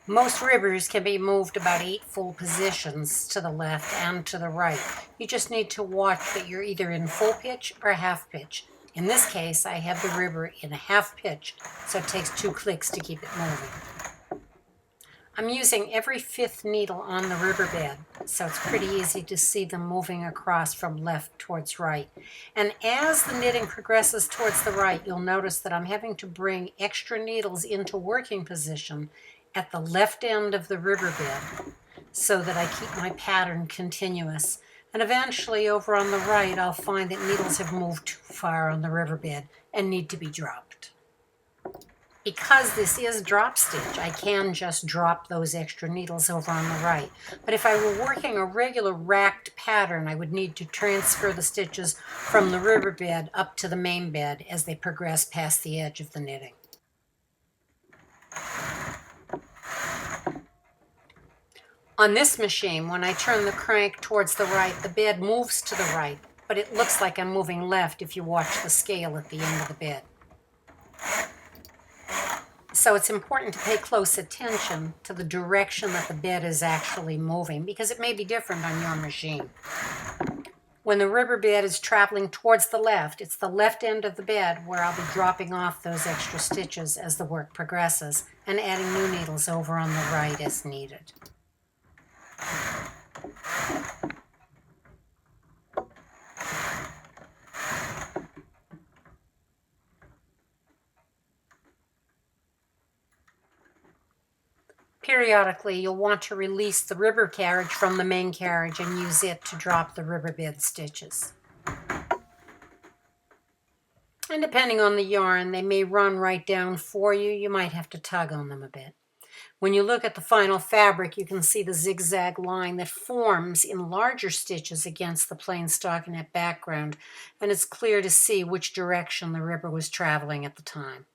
Most ribbers can be moved about 8 full positions to the left and to the right. You just need to watch that you're either in full pitch or half pitch. In this case, I have the ribber in a half pitch, so it takes 2 clicks to keep it moving. I'm using every 5th needle on the ribber bed, so it's pretty easy to see them moving across from left towards right. And as the knitting progresses towards the right, you'll notice that I'm having to bring extra needles into working position at the left end of the ribber bed so that I keep my pattern continuous. And eventually over on the right, I'll find that needles have moved too far on the ribber bed and need to be dropped. Because this is drop stitch, I can just drop those extra needles over on the right. But if I were working a regular racked pattern, I would need to transfer the stitches from the ribber bed up to the main bed as they progress past the edge of the knitting. On this machine, when I turn the crank towards the right, the bed moves to the right, but it looks like I'm moving left if you watch the scale at the end of the bed. So it's important to pay close attention to the direction that the bed is actually moving because it may be different on your machine. When the ribber bed is traveling towards the left, it's the left end of the bed where I'll be dropping off those extra stitches as the work progresses and adding new needles over on the right as needed. Periodically, you'll want to release the ribber carriage from the main carriage and use it to drop the ribber bed stitches. And depending on the yarn, they may run right down for you. You might have to tug on them a bit. When you look at the final fabric, you can see the zigzag line that forms in larger stitches against the plain stockinette background, and it's clear to see which direction the ribber was traveling at the time.